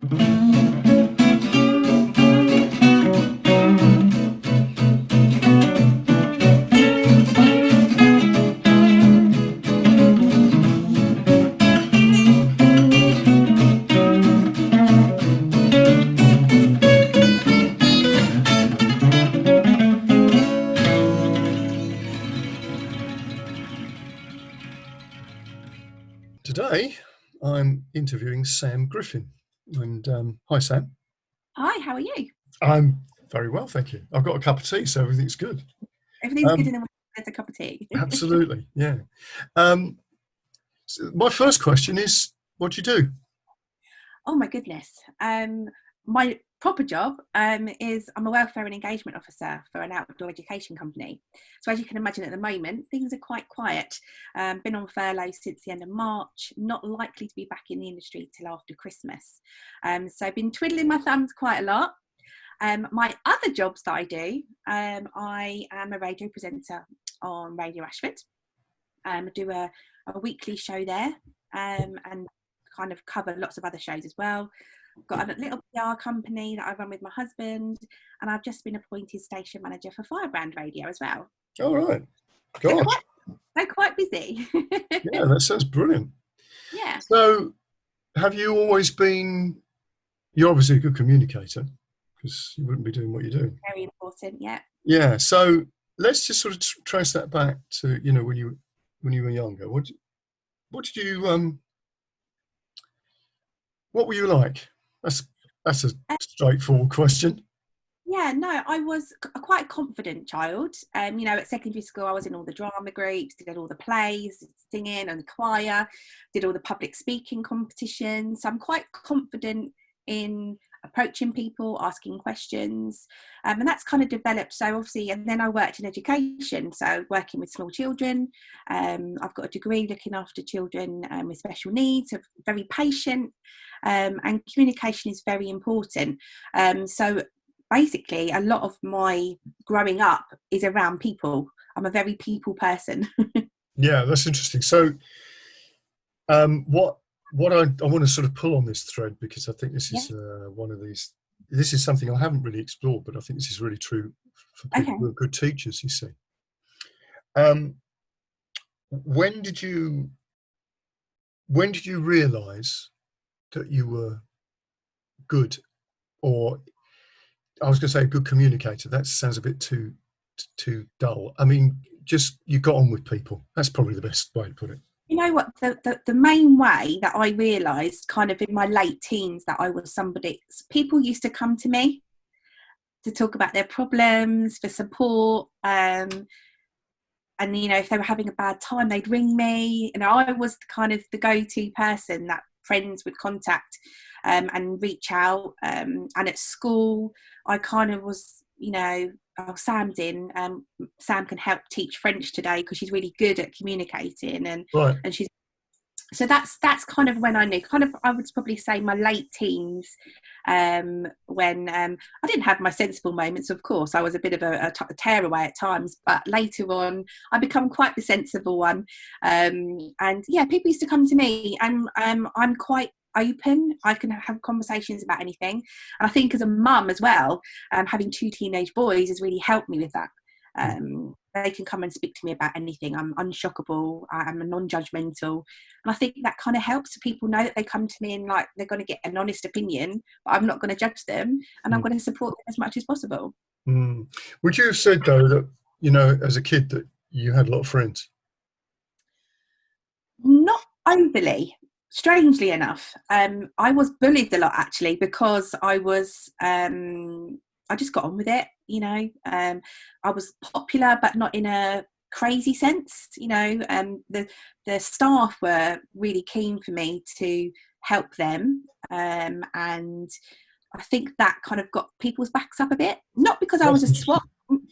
Today, I'm interviewing Sam Griffin. And hi, Sam. Hi, how are you? I'm very well, thank you. I've got a cup of tea, so everything's good. Everything's good in the morning. There's a cup of tea. Absolutely, yeah. So my first question is, what do you do? Oh my goodness. My proper job is I'm a welfare and engagement officer for an outdoor education company. So as you can imagine at the moment, things are quite quiet. Been on furlough since the end of March, not likely to be back in the industry till after Christmas. So I've been twiddling my thumbs quite a lot. My other jobs that I do, I am a radio presenter on Radio Ashford. I do a weekly show there and kind of cover lots of other shows as well. Got a little PR company that I run with my husband, and I've just been appointed station manager for Firebrand Radio as well. All right. Gosh. They're quite busy. Yeah, that sounds brilliant. Yeah. So, have you always been, you're obviously a good communicator, because you wouldn't be doing what you're doing. Very important, yeah. Yeah, so let's just sort of trace that back to, when you were younger. What did you, what were you like? That's a straightforward question. Yeah, no, I was quite a confident child. At secondary school, I was in all the drama groups, did all the plays, singing and choir, did all the public speaking competitions. So I'm quite confident in approaching people, asking questions, and that's kind of developed. So obviously, and then I worked in education, so working with small children. I've got a degree looking after children with special needs. I'm very patient, and communication is very important. So basically, a lot of my growing up is around people. I'm a very people person. Yeah, that's interesting. So, what I want to sort of pull on this thread, because I think this is one of these. This is something I haven't really explored, but I think this is really true for people who are good teachers. You see, when did you realise that you were good, or I was going to say a good communicator? That sounds a bit too dull. I mean, just you got on with people. That's probably the best way to put it. You know what, the main way that I realised kind of in my late teens that I was somebody, people used to come to me to talk about their problems, for support, and if they were having a bad time, they'd ring me. I was kind of the go-to person that friends would contact and reach out. And at school, I kind of was, Sam's in. Sam can help teach French today because she's really good at communicating, and she's. So that's kind of when I knew. Kind of, I would probably say my late teens, when I didn't have my sensible moments. Of course, I was a bit of a tearaway at times, but later on, I become quite the sensible one. And yeah, people used to come to me, and I'm quite open. I can have conversations about anything, and I think as a mum as well, having two teenage boys has really helped me with that. They can come and speak to me about anything. I'm unshockable, I'm non-judgmental, and I think that kind of helps people know that they come to me and like they're going to get an honest opinion, but I'm not going to judge them, and I'm going to support them as much as possible. Would you have said though that as a kid that you had a lot of friends? Not overly. Strangely enough, I was bullied a lot actually, because I just got on with it. I was popular, but not in a crazy sense. The staff were really keen for me to help them, and I think that kind of got people's backs up a bit. Not because I was a swot,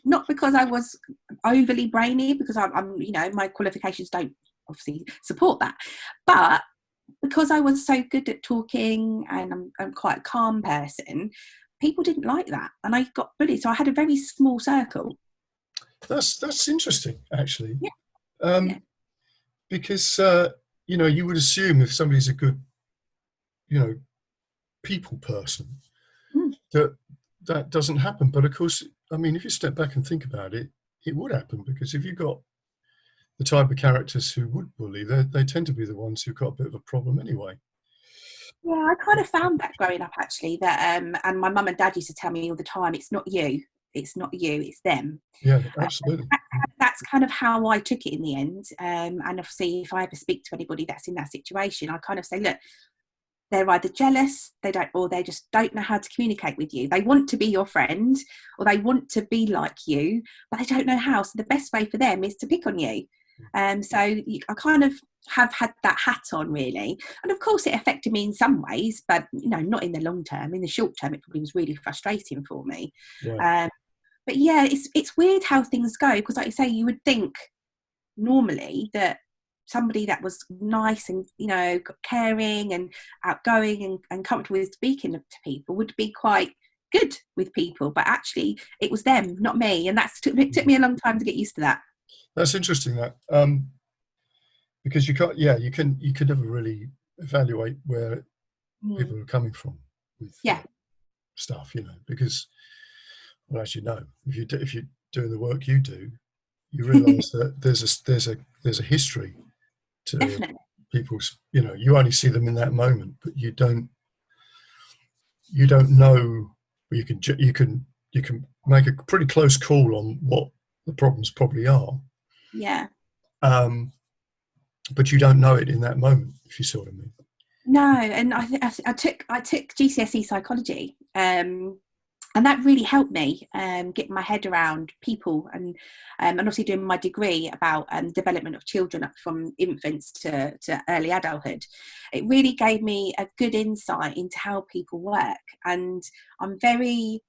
not because I was overly brainy, because I'm my qualifications don't obviously support that, but because I was so good at talking and I'm quite a calm person, people didn't like that, and I got bullied. So I had a very small circle. That's interesting, actually. Yeah. Because you would assume if somebody's a good, people person, Mm. that doesn't happen. But of course, I mean, if you step back and think about it, it would happen, because if you've got the type of characters who would bully, they tend to be the ones who've got a bit of a problem anyway. Yeah, I kind of found that growing up actually, that and my mum and dad used to tell me all the time, it's not you, it's them. Yeah, absolutely. That's kind of how I took it in the end. And obviously, if I ever speak to anybody that's in that situation, I kind of say, look, they're either jealous, they don't, or they just don't know how to communicate with you. They want to be your friend, or they want to be like you, but they don't know how. So the best way for them is to pick on you. I kind of have had that hat on, really, and of course it affected me in some ways, but not in the long term. In the short term, it probably was really frustrating for me. Right. But yeah, it's weird how things go, because like you say, you would think normally that somebody that was nice and caring and outgoing and comfortable with speaking to people would be quite good with people, but actually it was them, not me, and it took me a long time to get used to that. That's interesting, that because you can't, you can never really evaluate where people are coming from with Yeah. stuff, because, well, as you know, if you're doing the work you do, you realise that there's a history to Definitely. people's. You only see them in that moment, but you don't know. You can make a pretty close call on what the problems probably are. Yeah. But you don't know it in that moment, if you see what I mean. No, and I took GCSE psychology, and that really helped me get my head around people, and obviously doing my degree about development of children up from infants to early adulthood. It really gave me a good insight into how people work, and I'm very,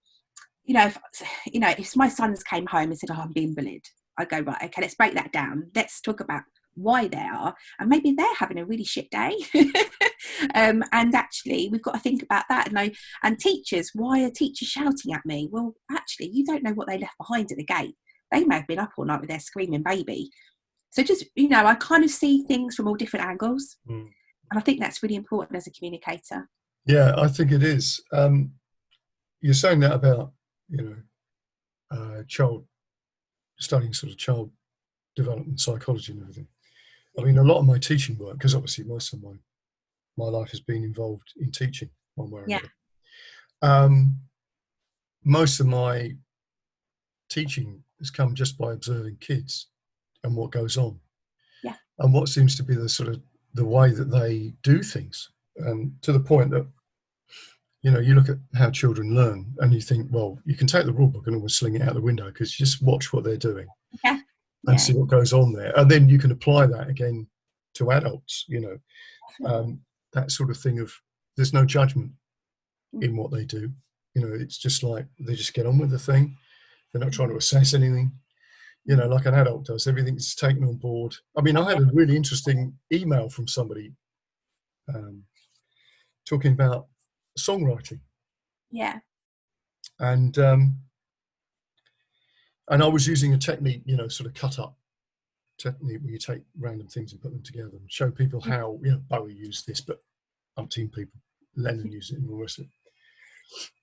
if my sons came home and said, "Oh, I'm being bullied," I go, right, okay, let's break that down. Let's talk about why they are, and maybe they're having a really shit day. And actually we've got to think about that. And teachers, why are teachers shouting at me? Well, actually, you don't know what they left behind at the gate. They may have been up all night with their screaming baby. So just, I kind of see things from all different angles. And I think that's really important as a communicator. Yeah, I think it is. You're saying that about child studying sort of child development psychology and everything. I mean, a lot of my teaching work, because obviously most of my life has been involved in teaching one way or another. Most of my teaching has come just by observing kids and what goes on, and what seems to be the way that they do things, to the point that you look at how children learn and you think, well, you can take the rule book and almost sling it out the window, because you just watch what they're doing and see what goes on there, and then you can apply that again to adults. That sort of thing of, there's no judgment in what they do. It's just like they just get on with the thing. They're not trying to assess anything, like an adult does. Everything's taken on board. I mean, I had a really interesting email from somebody talking about songwriting. And I was using a technique, sort of cut up technique, where you take random things and put them together and show people how, Bowie used this, but umpteen people, Lennon used it, and all the rest of it.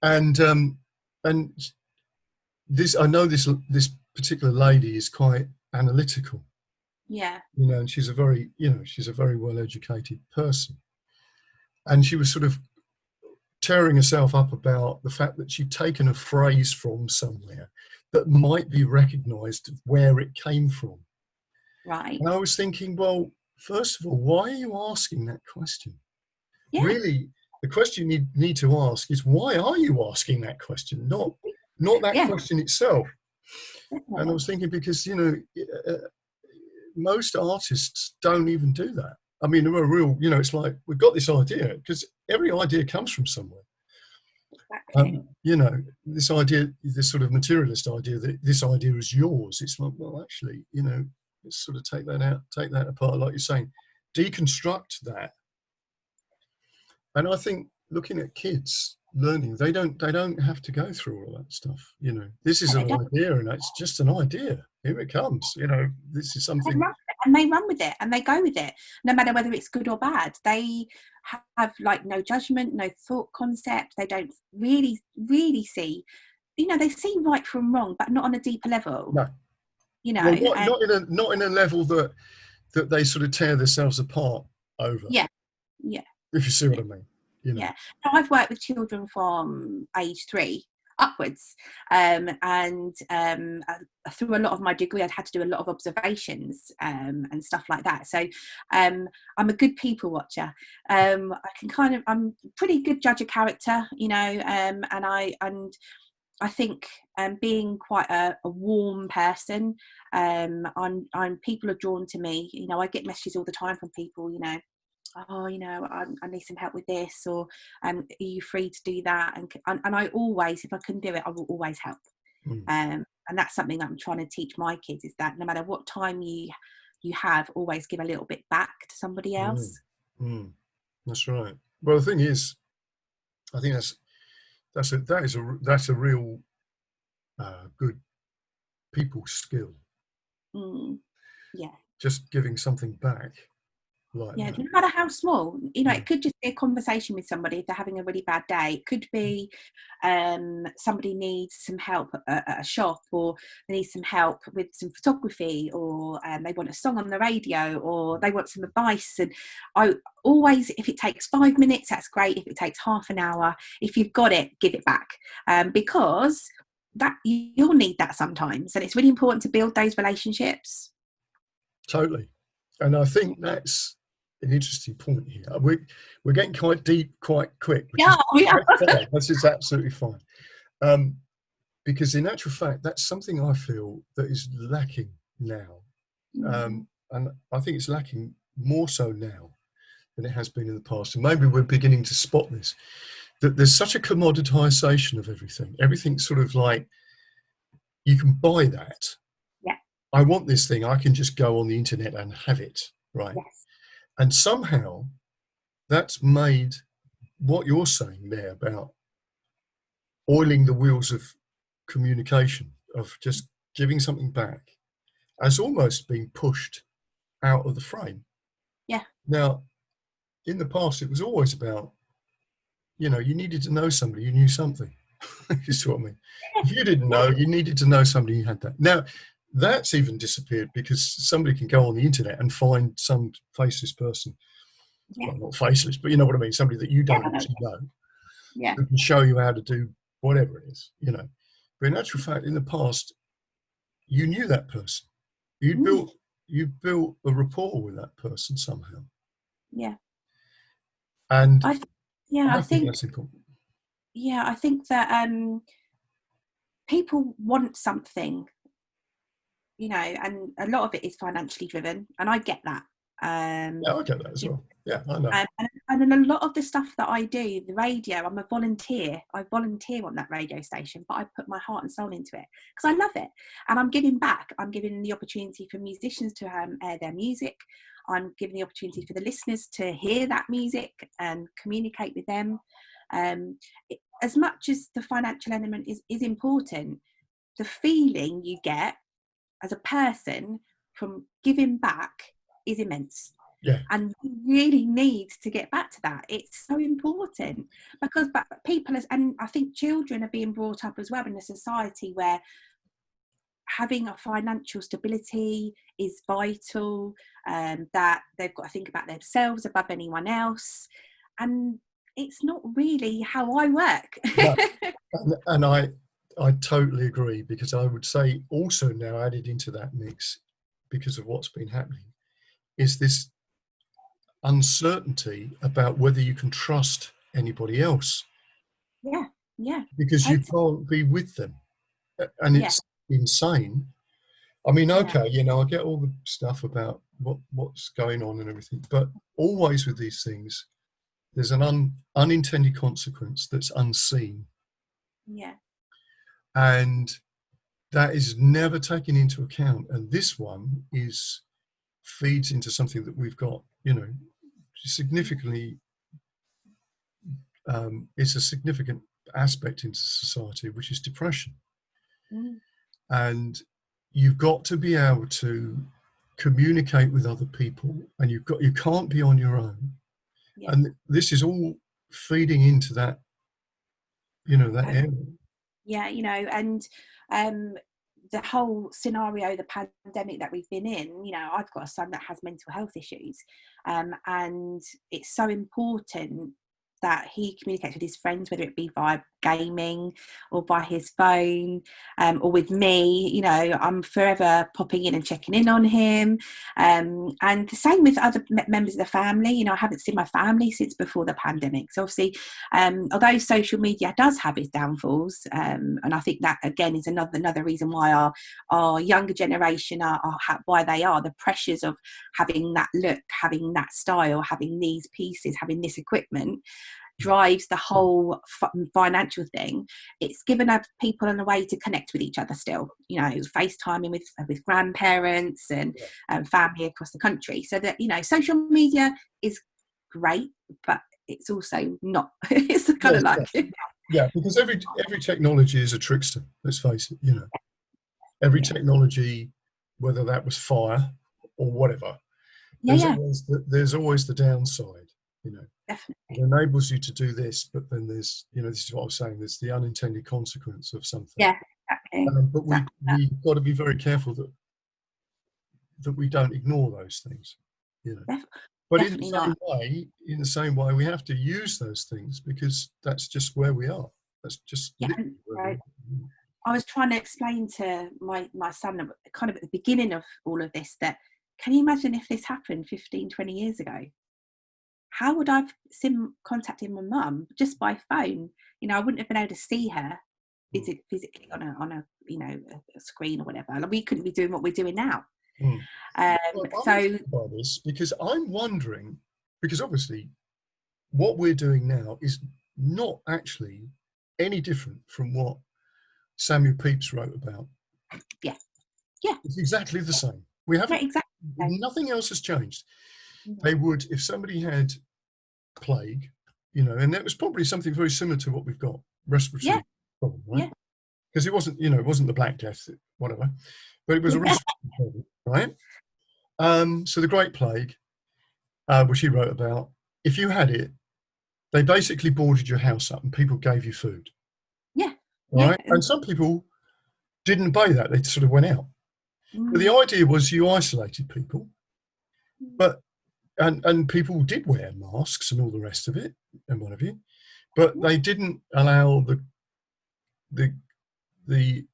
And this, I know this particular lady is quite analytical. And she's a very well-educated person. And she was sort of tearing herself up about the fact that she'd taken a phrase from somewhere that might be recognised where it came from. Right. And I was thinking, well, first of all, why are you asking that question? Really, the question you need to ask is, why are you asking that question? Not that question itself. Definitely. And I was thinking, because most artists don't even do that. I mean, they're a real, it's like, we've got this idea, because every idea comes from somewhere. Exactly. This idea, this sort of materialist idea that this idea is yours. It's like, well, actually, let's sort of take that apart, like you're saying, deconstruct that. And I think, looking at kids learning, they don't have to go through all that stuff. This is an idea, and it's just an idea. Here it comes. This is something. and they run with it and they go with it, no matter whether it's good or bad. They have like no judgment, no thought concept. They don't really see, they see right from wrong, but not on a deeper level. No. Well, not in a level that they sort of tear themselves apart over. Yeah. If you see what I mean. Yeah. Now, I've worked with children from age 3 upwards, and through a lot of my degree I'd had to do a lot of observations and stuff like that. So I'm a good people watcher. I'm a pretty good judge of character, and I think being quite a warm person, people are drawn to me. I get messages all the time from people, oh, I need some help with this, or are you free to do that? And I always, if I can do it, I will always help. And that's something that I'm trying to teach my kids, is that no matter what time you have, always give a little bit back to somebody else. That's right. Well, the thing is, I think that's a real good people skill. Yeah. Just giving something back. Like yeah, that. no matter how small, it could just be a conversation with somebody if they're having a really bad day. It could be somebody needs some help at a shop, or they need some help with some photography, or they want a song on the radio, or they want some advice. And I always, if it takes 5 minutes, that's great. If it takes half an hour, if you've got it, give it back, because that you'll need that sometimes, and it's really important to build those relationships. Totally. And I think that's an interesting point here. We're getting quite deep quite quick, which is absolutely fine. Because in actual fact, that's something I feel that is lacking now. And I think it's lacking more so now than it has been in the past. And maybe we're beginning to spot this, that there's such a commoditization of everything. Everything's sort of like, you can buy that. Yeah. I want this thing. I can just go on the internet and have it. Right. Yes. And somehow that's made what you're saying there about oiling the wheels of communication, of just giving something back, has almost been pushed out of the frame. Yeah. Now, in the past, it was always about, you needed to know somebody who knew something. You see what I mean? If you didn't know, you needed to know somebody who had that. Now, that's even disappeared because somebody can go on the internet and find some faceless person. Yeah. Well, not faceless, but you know what I mean? Somebody that you don't actually know. Yeah. Who can show you how to do whatever it is, But in actual fact, in the past, you knew that person. You built a rapport with that person somehow. Yeah. And I think that's important. Yeah, I think that people want something, and a lot of it is financially driven, and I get that. Yeah, I get that as well. Yeah, I know. And in a lot of the stuff that I do, the radio, I'm a volunteer. I volunteer on that radio station, but I put my heart and soul into it because I love it, and I'm giving back. I'm giving the opportunity for musicians to air their music. I'm giving the opportunity for the listeners to hear that music and communicate with them. As much as the financial element is important, the feeling you get as a person from giving back is immense. Yeah. And we really need to get back to that. It's so important because people, and I think children are being brought up as well in a society where having a financial stability is vital, that they've got to think about themselves above anyone else. And it's not really how I work. No. And I totally agree, because I would say also now added into that mix, because of what's been happening, is this uncertainty about whether you can trust anybody else. Yeah. Because you can't be with them. And it's insane. I mean, okay, I get all the stuff about what's going on and everything, but always with these things, there's an unintended consequence that's unseen. Yeah. And that is never taken into account. And this one feeds into something that we've got, significantly, it's a significant aspect into society, which is depression. And you've got to be able to communicate with other people, and you can't be on your own. Yeah. And this is all feeding into that, that area. Yeah, and the whole scenario, the pandemic that we've been in, I've got a son that has mental health issues, and it's so important that he communicates with his friends, whether it be via gaming or by his phone, or with me. I'm forever popping in and checking in on him, and the same with other members of the family. I haven't seen my family since before the pandemic, so obviously, although social media does have its downfalls, and I think that again is another reason why our younger generation are why they are, the pressures of having that look, having that style, having these pieces, having this equipment, drives the whole financial thing. It's given people a way to connect with each other still, FaceTiming with grandparents and family across the country. So that, social media is great, but it's also not. It's kind of like... Yeah, because every technology is a trickster, let's face it. Every technology, whether that was fire or whatever, there's always the downside. Definitely. It enables you to do this, but then there's, this is what I was saying, there's the unintended consequence of something. Yeah, exactly. But we've got to be very careful that we don't ignore those things, But in the same way, we have to use those things because that's just where we are. That's just literally where we are. I was trying to explain to my son kind of at the beginning of all of this that, can you imagine if this happened 15, 20 years ago? How would I have contacted my mum just by phone? I wouldn't have been able to see her physically on a screen or whatever. Like, we couldn't be doing what we're doing now. About this because I'm wondering, because obviously what we're doing now is not actually any different from what Samuel Pepys wrote about. Yeah. It's exactly the same. We haven't. Exactly. Nothing else has changed. They would, if somebody had plague, and that was probably something very similar to what we've got, respiratory problem, right? Because it wasn't, it wasn't the Black Death, whatever, but it was a respiratory problem, right? So the Great Plague, which he wrote about, if you had it, they basically boarded your house up and people gave you food. Yeah. Right? And some people didn't obey that. They sort of went out. But the idea was you isolated people, but and people did wear masks and all the rest of it and what have you, but they didn't allow the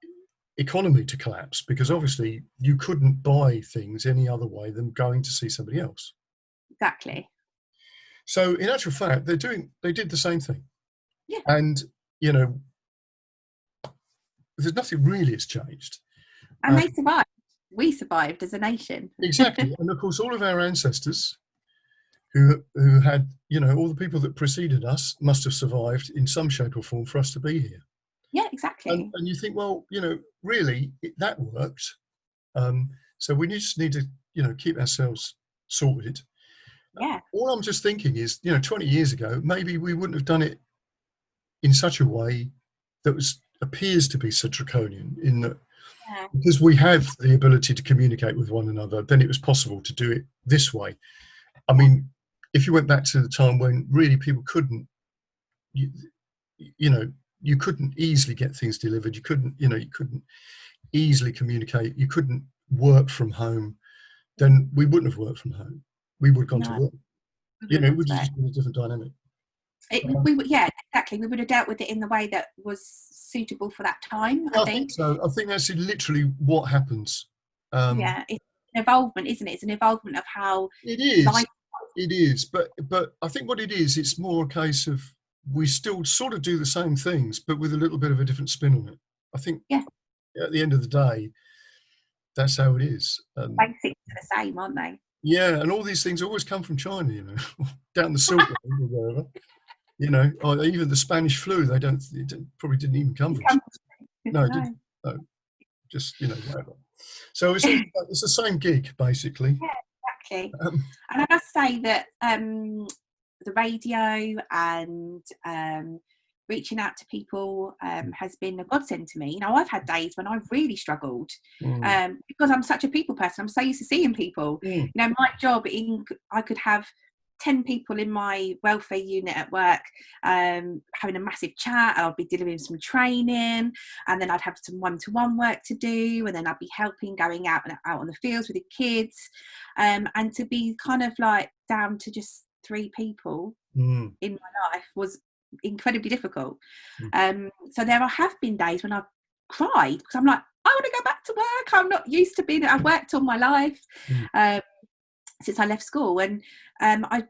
economy to collapse because obviously you couldn't buy things any other way than going to see somebody else. Exactly. So in actual fact, they did the same thing. Yeah. And there's nothing really has changed. And they survived. We survived as a nation. Exactly. And of course, all of our ancestors who had, all the people that preceded us must have survived in some shape or form for us to be here. Yeah, exactly. And you think, well, really, that worked. So we just need to, keep ourselves sorted. Yeah. All I'm just thinking is, 20 years ago, maybe we wouldn't have done it in such a way that appears to be so draconian in that because we have the ability to communicate with one another, then it was possible to do it this way. I mean, if you went back to the time when really people couldn't, you couldn't easily get things delivered. You couldn't easily communicate. You couldn't work from home. Then we wouldn't have worked from home. We would have gone to work. It would have just been a different dynamic. Exactly. We would have dealt with it in the way that was suitable for that time. I think so. I think that's literally what happens. It's an evolvement, isn't it? It's an evolvement of how it is. It is, but I think what it is, it's more a case of we still sort of do the same things, but with a little bit of a different spin on it. I think at the end of the day, that's how it is. Basics are the same, aren't they? Yeah, and all these things always come from China, down the Silk Road or wherever, or even the Spanish flu. It probably didn't even come from China. No, it didn't. No, just whatever. So it's the same gig basically. Yeah, exactly. And I must say that the radio and reaching out to people has been a godsend to me. You know, I've had days when I've really struggled because I'm such a people person. I'm so used to seeing people. You know, my job, I could have 10 people in my welfare unit at work having a massive chat. I'll be delivering some training, and then I'd have some one-to-one work to do, and then I'd be helping going out on the fields with the kids, and to be kind of like down to just 3 people in my life was incredibly difficult. So there have been days when I've cried because I'm like, I want to go back to work. I'm not used to being, I've worked all my life since I left school, and I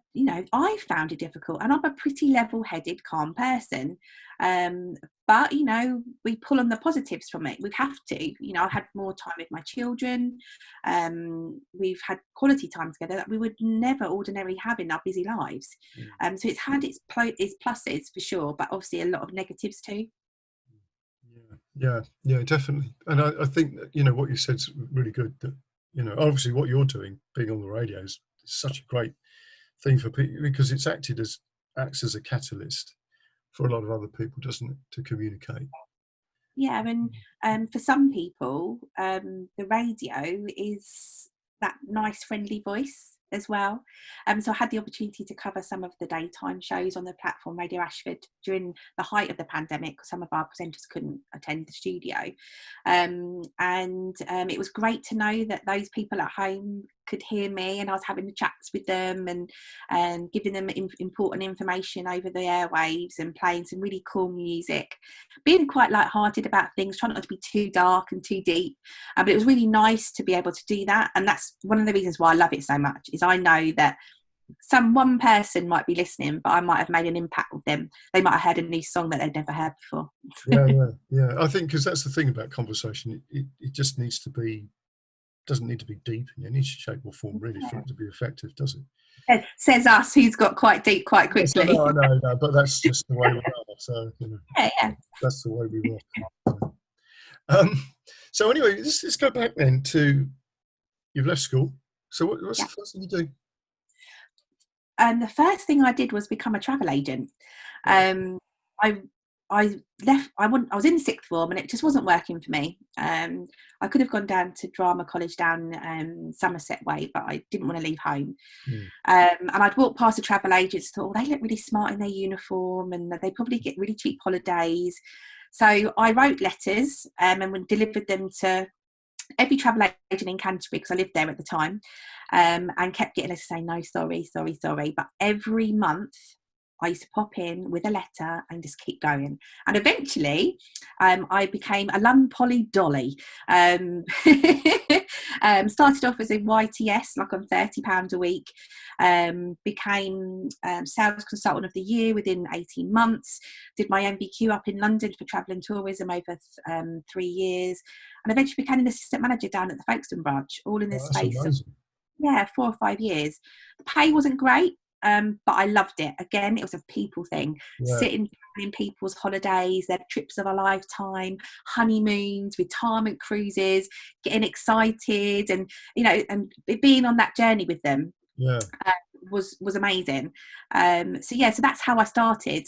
found it difficult, and I'm a pretty level-headed, calm person, but you know, we pull on the positives from it. We have to, you know, I had more time with my children, we've had quality time together that we would never ordinarily have in our busy lives, so it's had its pluses for sure, but obviously a lot of negatives too. Yeah, definitely. And I think that, you know, what you said's really good, that, you know, obviously what you're doing, being on the radio, is such a great thing for people, because it's acts as a catalyst for a lot of other people, doesn't it, to communicate? Yeah, and for some people, the radio is that nice, friendly voice as well. So I had the opportunity to cover some of the daytime shows on the platform Radio Ashford during the height of the pandemic, because some of our presenters couldn't attend the studio. And it was great to know that those people at home could hear me, and I was having the chats with them and giving them important information over the airwaves and playing some really cool music, being quite light-hearted about things, trying not to be too dark and too deep. But it was really nice to be able to do that, and that's one of the reasons why I love it so much, is I know that one person might be listening, but I might have made an impact with them. They might have heard a new song that they'd never heard before. Yeah. I think, because that's the thing about conversation, it just needs to be, doesn't need to be deep in any shape or form, really, for it to be effective, does it? Says us, who's got quite deep quite quickly. Yes, I know, but that's just the way we are. So, you know, that's the way we work. So anyway, let's go back then to, you've left school. So what's the first thing you do? The first thing I did was become a travel agent. I was in sixth form and it just wasn't working for me. I could have gone down to drama college down Somerset way, but I didn't want to leave home. And I'd walk past the travel agents, thought, they look really smart in their uniform and they probably get really cheap holidays. So I wrote letters and delivered them to every travel agent in Canterbury, because I lived there at the time, and kept getting letters saying, no, sorry. But every month I used to pop in with a letter and just keep going. And eventually I became a Polly Dolly. Started off as a YTS, like on £30 a week. Became sales consultant of the year within 18 months. Did my MBQ up in London for travel and tourism over 3 years. And eventually became an assistant manager down at the Folkestone branch, all in this space of 4 or 5 years. The pay wasn't great. But I loved it. Again, it was a people thing. Sitting in people's holidays, their trips of a lifetime, honeymoons, retirement cruises, getting excited, and you know, and being on that journey with them was amazing. So that's how I started.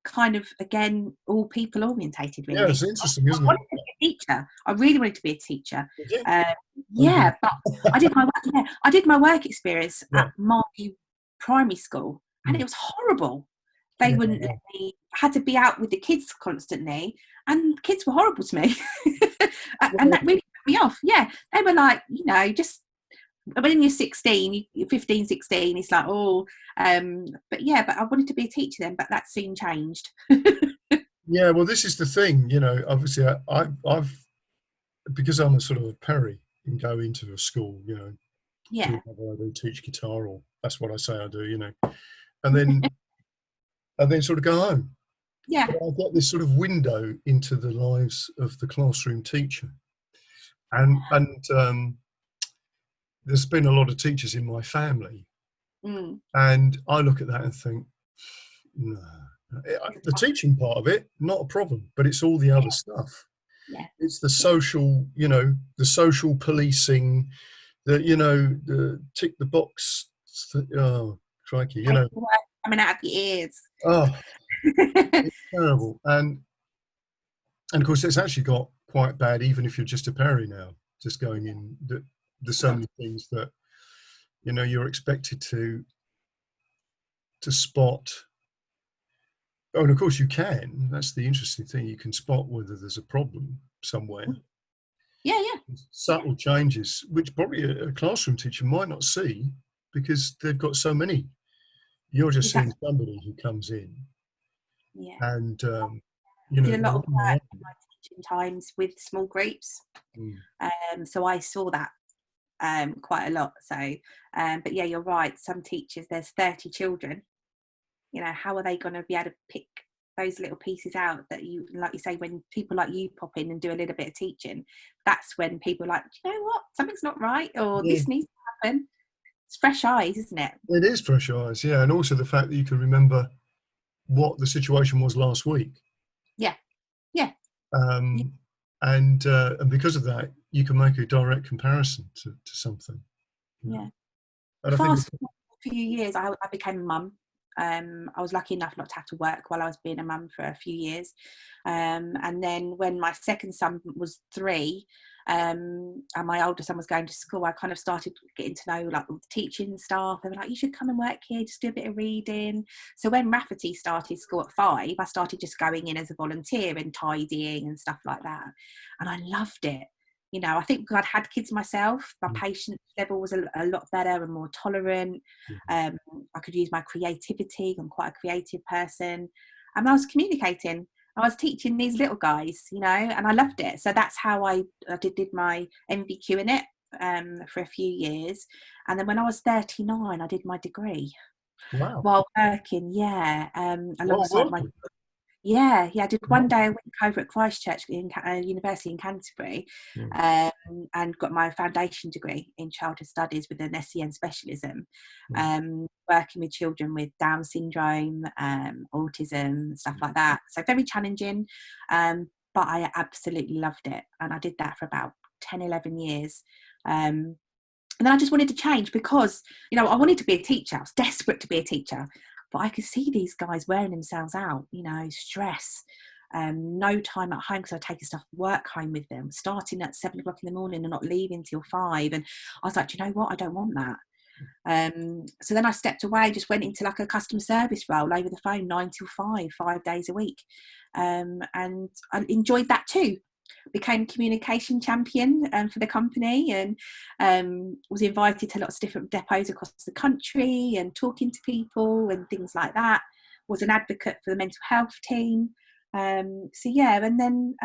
Kind of, again, all people orientated, really. Yeah, it's interesting, isn't it? I wanted to be a teacher. I really wanted to be a teacher. But I did my work experience at my primary school, and it was horrible. They wouldn't let me. Had to be out with the kids constantly, and kids were horrible to me, and that really put me off. Yeah, they were like, you know, just. When you're 16, you're 15, 16, it's like, but I wanted to be a teacher then, but that soon changed. Yeah, well, this is the thing, you know, obviously I've, because I'm a sort of a Perry and go into a school, you know, I do teach guitar, or that's what I say I do, you know, and then sort of go home. Yeah. But I get this sort of window into the lives of the classroom teacher. And there's been a lot of teachers in my family, and I look at that and think, no, the teaching part of it, not a problem, but it's all the other stuff. Yeah. It's the social, you know, the social policing, the tick the box. Oh, crikey, you know. Coming out of your ears. Oh, It's terrible. And of course, it's actually got quite bad, even if you're just a parry now, just going in. There's so many things that, you know, you're expected to spot. Oh, and of course you can. That's the interesting thing. You can spot whether there's a problem somewhere. Yeah, Subtle changes, which probably a classroom teacher might not see because they've got so many. You're just seeing exactly. somebody who comes in Yeah. and, I you know, did a they're lot of on their work in own. my teaching times with small groups. Mm. So I saw that quite a lot. So, but yeah, you're right. Some teachers, there's 30 children. You know, how are they going to be able to pick those little pieces out that you, like you say, when people like you pop in and do a little bit of teaching, that's when people are like, do you know what? Something's not right, or Yeah, this needs to happen. It's fresh eyes, isn't it? it is fresh eyes, yeah, and also the fact that you can remember what the situation was last week, Yeah. Yeah. um, and because of that, you can make a direct comparison to something. You know? Yeah. And I think, Fast forward a few years, I became a mum. I was lucky enough not to have to work while I was being a mum for a few years. And then when my second son was 3, and my older son was going to school, I kind of started getting to know like the teaching staff. They were like, you should come and work here, just do a bit of reading. So when Rafferty started school at 5, I started just going in as a volunteer and tidying and stuff like that. And I loved it. You know, I think because I'd had kids myself, my patience level was a lot better and more tolerant. I could use my creativity. I'm quite a creative person. And I was communicating. I was teaching these little guys, you know, and I loved it. So that's how I did my MVQ in it for a few years. And then when I was 39, I did my degree wow, while working, well, alongside my working, I did one wow. day a week over at Christchurch University in Canterbury, Mm, and got my foundation degree in childhood studies with an SEN specialism, mm, working with children with Down syndrome, autism, stuff like that. So very challenging, but I absolutely loved it, and I did that for about 10, 11 years. And then I just wanted to change because, you know, I wanted to be a teacher. I was desperate to be a teacher, but I could see these guys wearing themselves out, you know, stress, no time at home because I take stuff work home with them, starting at 7 o'clock in the morning and not leaving till 5. And I was like, do you know what? I don't want that. So then I stepped away, just went into like a customer service role over the phone, 9 till 5, 5 days a week. And I enjoyed that too. Became communication champion for the company, and was invited to lots of different depots across the country and talking to people and things like that. Was an advocate for the mental health team. So yeah, and then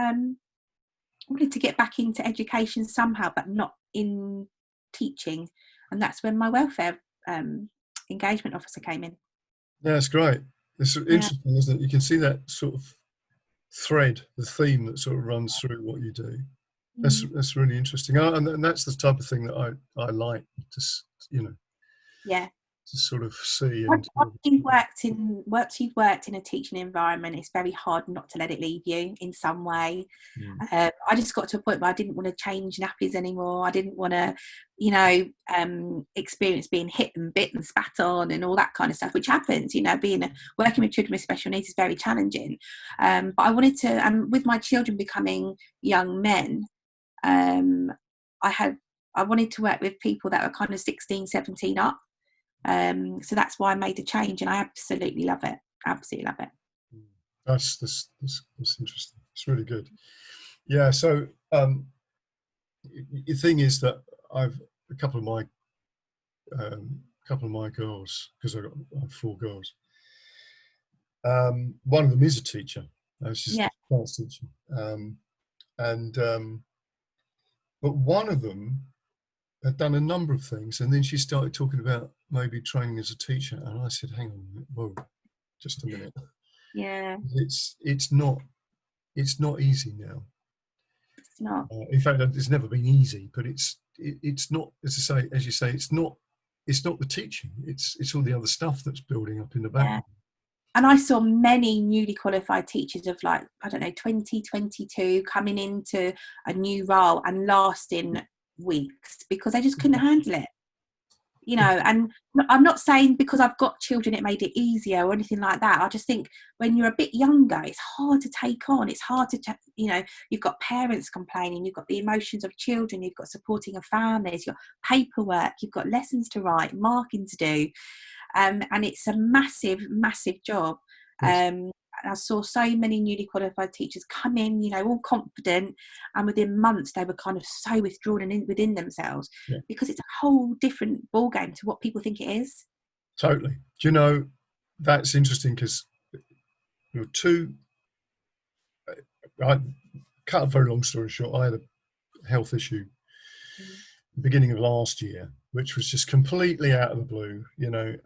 wanted to get back into education somehow, but not in teaching. And that's when my welfare engagement officer came in. yeah, it's great. It's Yeah. interesting, isn't it? You can see that sort of thread, the theme that sort of runs through what you do. Mm. That's really interesting, and that's the type of thing that I like to, you know, Yeah. to sort of see Once and. you've worked in a teaching environment, it's very hard not to let it leave you in some way. Mm, I just got to a point where I didn't want to change nappies anymore. I didn't want to, you know, experience being hit and bit and spat on and all that kind of stuff, which happens. You know, working with children with special needs is very challenging. But I wanted to, and with my children becoming young men, um, I wanted to work with people that were kind of 16, 17 up. So that's why I made a change, and I absolutely love it. Absolutely love it. mm. That's interesting. It's really good. Yeah. So the thing is that I've a couple of my girls, because I have 4 girls. One of them is a teacher. She's Yeah, a dance teacher, and but one of them had done a number of things, and then she started talking about maybe training as a teacher, and I said, "Hang on a minute, whoa, just a minute. yeah, It's not easy now. it's not. In fact, it's never been easy, but it's not, as you say, it's not the teaching. It's all the other stuff that's building up in the Yeah. background. And I saw many newly qualified teachers of like, I don't know, 2022 coming into a new role and lasting weeks because they just couldn't handle it. you know. And I'm not saying because I've got children it made it easier or anything like that. I just think when you're a bit younger, it's hard to take on. It's hard to, you know, you've got parents complaining, you've got the emotions of children, you've got supporting of families, you've got paperwork, you've got lessons to write, marking to do. And it's a massive, massive job. Yes. And I saw so many newly qualified teachers come in, you know, all confident, and within months they were kind of so withdrawn and within themselves, Yeah. because it's a whole different ball game to what people think it is. Totally. Do you know, that's interesting because there were two. I cut a very long story short. I had a health issue the beginning of last year, which was just completely out of the blue, you know,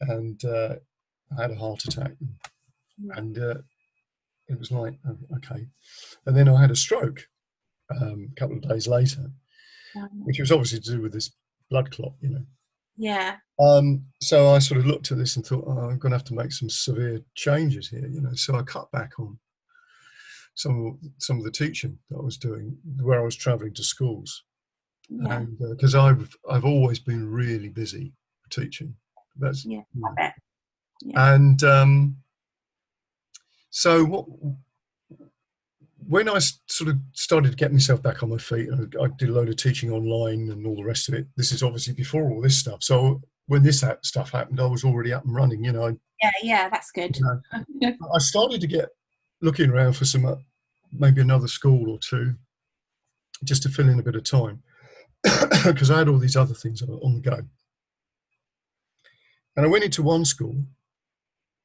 and I had a heart attack, and it was like, oh, okay. And then I had a stroke a couple of days later, which was obviously to do with this blood clot, you know. Yeah. So I sort of looked at this and thought, oh, I'm going to have to make some severe changes here, you know. So I cut back on some of the teaching that I was doing, where I was travelling to schools, and because I've always been really busy teaching. That's I bet. Yeah. And so when I sort of started to get myself back on my feet, and I did a load of teaching online and all the rest of it. This is obviously before all this stuff. So when this stuff happened, I was already up and running, you know. Yeah, that's good. You know, I started to get looking around for some maybe another school or two, just to fill in a bit of time, because I had all these other things on the go. And I went into one school,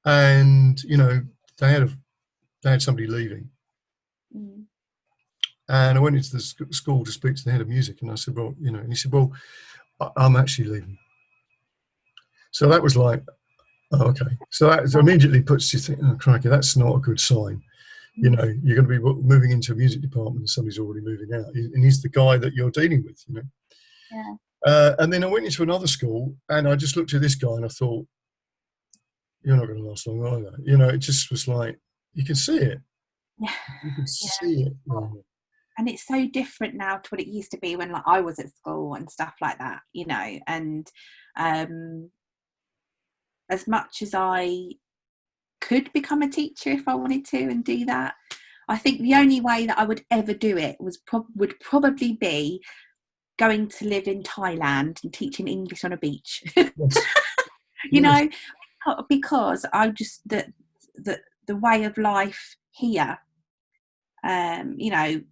and you know they had somebody leaving. And I went into the school to speak to the head of music, and I said, well, you know, and he said, well, I'm actually leaving. So that was like, oh, okay. So that immediately puts you thinking, oh, crikey, that's not a good sign. You know, you're going to be moving into a music department and somebody's already moving out, and he's the guy that you're dealing with, you know. Yeah. And then I went into another school, and I just looked at this guy and I thought, you're not going to last long either. You know, it just was like, you can see it. Yeah. You can see it. And it's so different now to what it used to be when, like, I was at school and stuff like that, you know. And as much as I could become a teacher if I wanted to and do that, I think the only way that I would ever do it would probably be going to live in Thailand and teaching English on a beach. Yes. You know, because I just the way of life here, you know,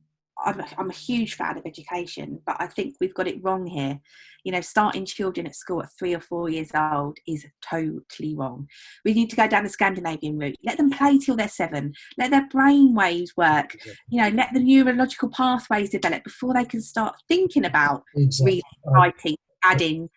I'm a huge fan of education, but I think we've got it wrong here. You know, starting children at school at 3 or 4 years old is totally wrong. We need to go down the Scandinavian route. Let them play till they're 7. Let their brain waves work. You know, let the neurological pathways develop before they can start thinking about reading, writing, adding.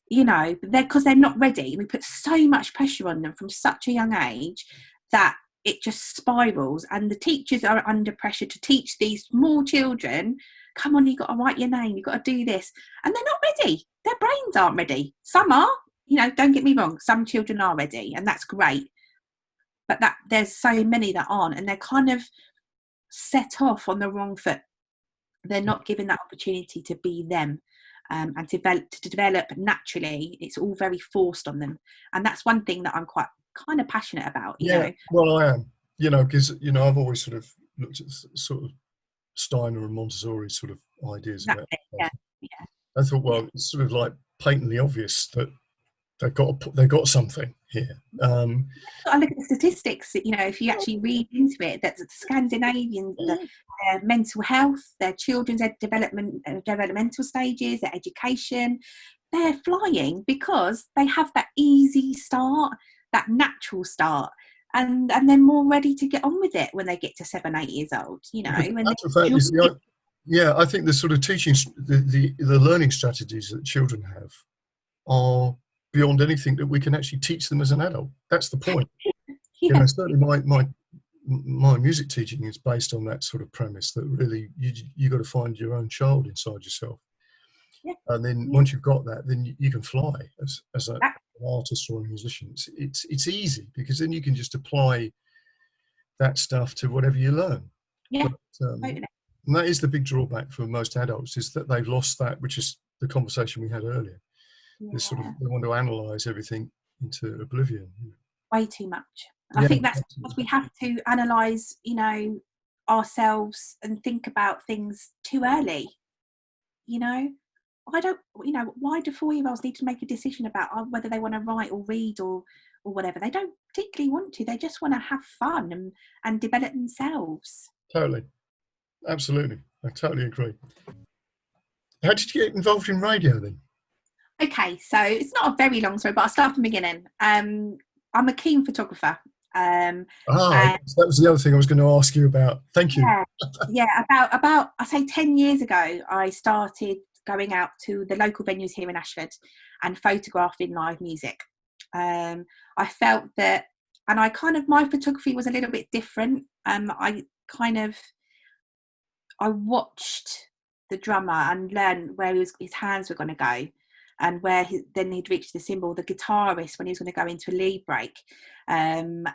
You know, because they're not ready. We put so much pressure on them from such a young age that it just spirals, and the teachers are under pressure to teach these small children, come on, you've got to write your name, you've got to do this, and they're not ready. Their brains aren't ready. Some are, you know, don't get me wrong, some children are ready, and that's great, but there's so many that aren't, and they're kind of set off on the wrong foot. They're not given that opportunity to be them. And to develop naturally. It's all very forced on them, and that's one thing that I'm quite kind of passionate about, you know. Well, I am, you know, because, you know, I've always sort of looked at sort of Steiner and Montessori sort of ideas about it. I thought, well, it's sort of like patently obvious that they've got something here. I look at the statistics, you know, if you actually read into it, that the Scandinavians, their mental health, their children's developmental stages, their education, they're flying because they have that easy start, that natural start, and they're more ready to get on with it when they get to 7, 8 years old, you know. I think the sort of teaching, the learning strategies that children have are beyond anything that we can actually teach them as an adult. That's the point. You know, certainly my music teaching is based on that sort of premise, that really you got to find your own child inside yourself. And then once you've got that, then you can fly as an artist or a musician. It's easy, because then you can just apply that stuff to whatever you learn. And that is the big drawback for most adults, is that they've lost that, which is the conversation we had earlier. They sort of Yeah, they want to analyse everything into oblivion. way too much. And I Yeah, think that's because absolutely. we have to analyse, you know, ourselves and think about things too early. You know, I don't. You know, why do 4-year-olds need to make a decision about whether they want to write or read or whatever? They don't particularly want to. They just want to have fun and develop themselves. Totally, absolutely. I totally agree. How did you get involved in radio then? Okay, so it's not a very long story, but I'll start from the beginning. I'm a keen photographer. Um, Ah, and yes, that was the other thing I was going to ask you about. Thank you. yeah, yeah, about I say 10 years ago, I started going out to the local venues here in Ashford and photographing live music. I felt that, and I kind of, my photography was a little bit different. I kind of I watched the drummer and learned where his hands were going to go, and where then he'd reach the cymbal. The guitarist when he was going to go into a lead break, and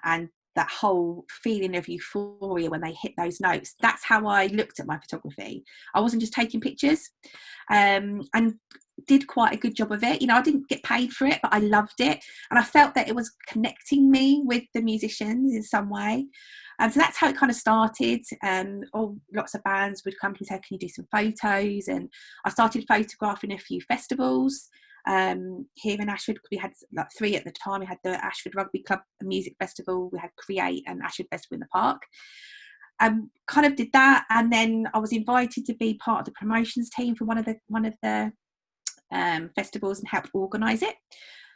that whole feeling of euphoria when they hit those notes. That's how I looked at my photography. I wasn't just taking pictures, and did quite a good job of it. You know, I didn't get paid for it, but I loved it, and I felt that it was connecting me with the musicians in some way. So that's how it kind of started. Lots of bands would come and say, "Can you do some photos?" And I started photographing a few festivals here in Ashford. We had like 3 at the time. We had the Ashford Rugby Club Music Festival, we had Create and Ashford Festival in the Park. Kind of did that, and then I was invited to be part of the promotions team for one of the festivals and helped organise it,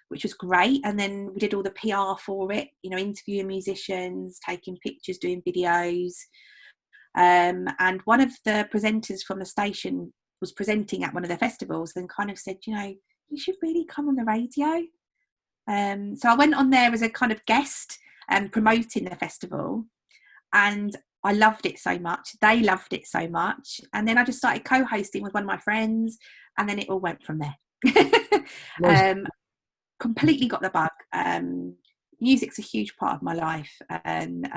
which was great. And then we did all the PR for it, you know, interviewing musicians, taking pictures, doing videos. And one of the presenters from the station was presenting at one of the festivals and kind of said, you know, you should really come on the radio. So I went on there as a kind of guest and promoting the festival. And I loved it so much. They loved it so much. And then I just started co-hosting with one of my friends, and then it all went from there. Amazing. um, Completely got the bug. Music's a huge part of my life, and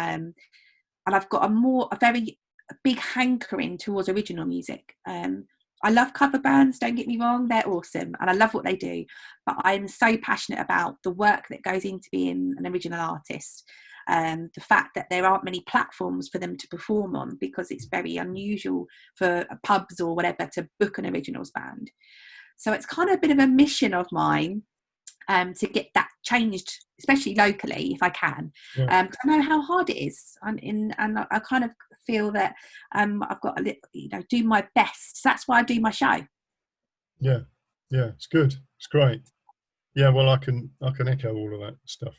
I've got a very big hankering towards original music. I love cover bands, don't get me wrong, they're awesome and I love what they do, but I'm so passionate about the work that goes into being an original artist. The fact that there aren't many platforms for them to perform on, because it's very unusual for pubs or whatever to book an originals band. So it's kind of a bit of a mission of mine, to get that changed, especially locally, if I can. Yeah, 'Cause I know how hard it is, and I kind of feel that I've got do my best. So that's why I do my show. yeah, yeah. It's good. It's great. Yeah, well, I can echo all of that stuff.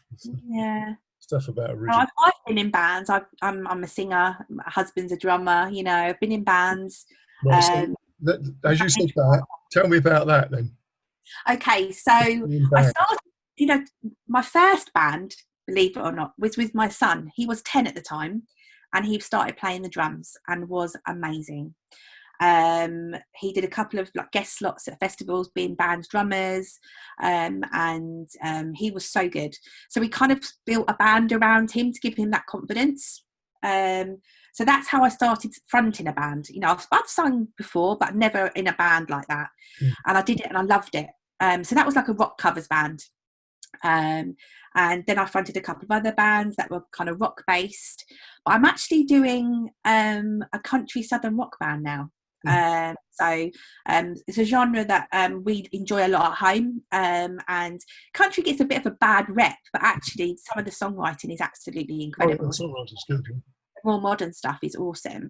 Yeah. Stuff about No, original. I've been in bands. I'm a singer. My husband's a drummer. You know, I've been in bands. Right. So, Um, as you said that, tell me about that then. okay, so In I band. started. You know, my first band, believe it or not, was with my son. He was 10 at the time, and he started playing the drums and was amazing. He did a couple of like guest slots at festivals, being band drummers, and he was so good. So we kind of built a band around him to give him that confidence. So that's how I started fronting a band. You know, I've sung before, but never in a band like that. Mm. And I did it, and I loved it. So that was like a rock covers band. Um, and then I fronted a couple of other bands that were kind of rock based. But I'm actually doing a country southern rock band now. Mm. It's a genre that we enjoy a lot at home, and country gets a bit of a bad rep, but actually some of the songwriting is absolutely Oh, yeah, incredible. it's all right. It's good. Yeah. More modern stuff is awesome.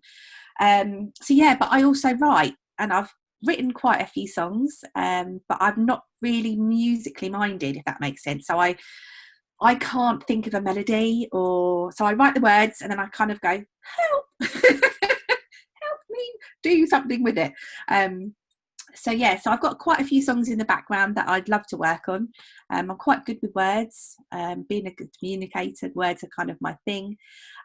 So yeah, but I also write, and I've written quite a few songs, but I'm not really musically minded, if that makes sense. So I can't think of a melody, or so I write the words and then I kind of go, help, help me do something with it. So yeah, so I've got quite a few songs in the background that I'd love to work on. I'm quite good with words. Being a good communicator, words are kind of my thing.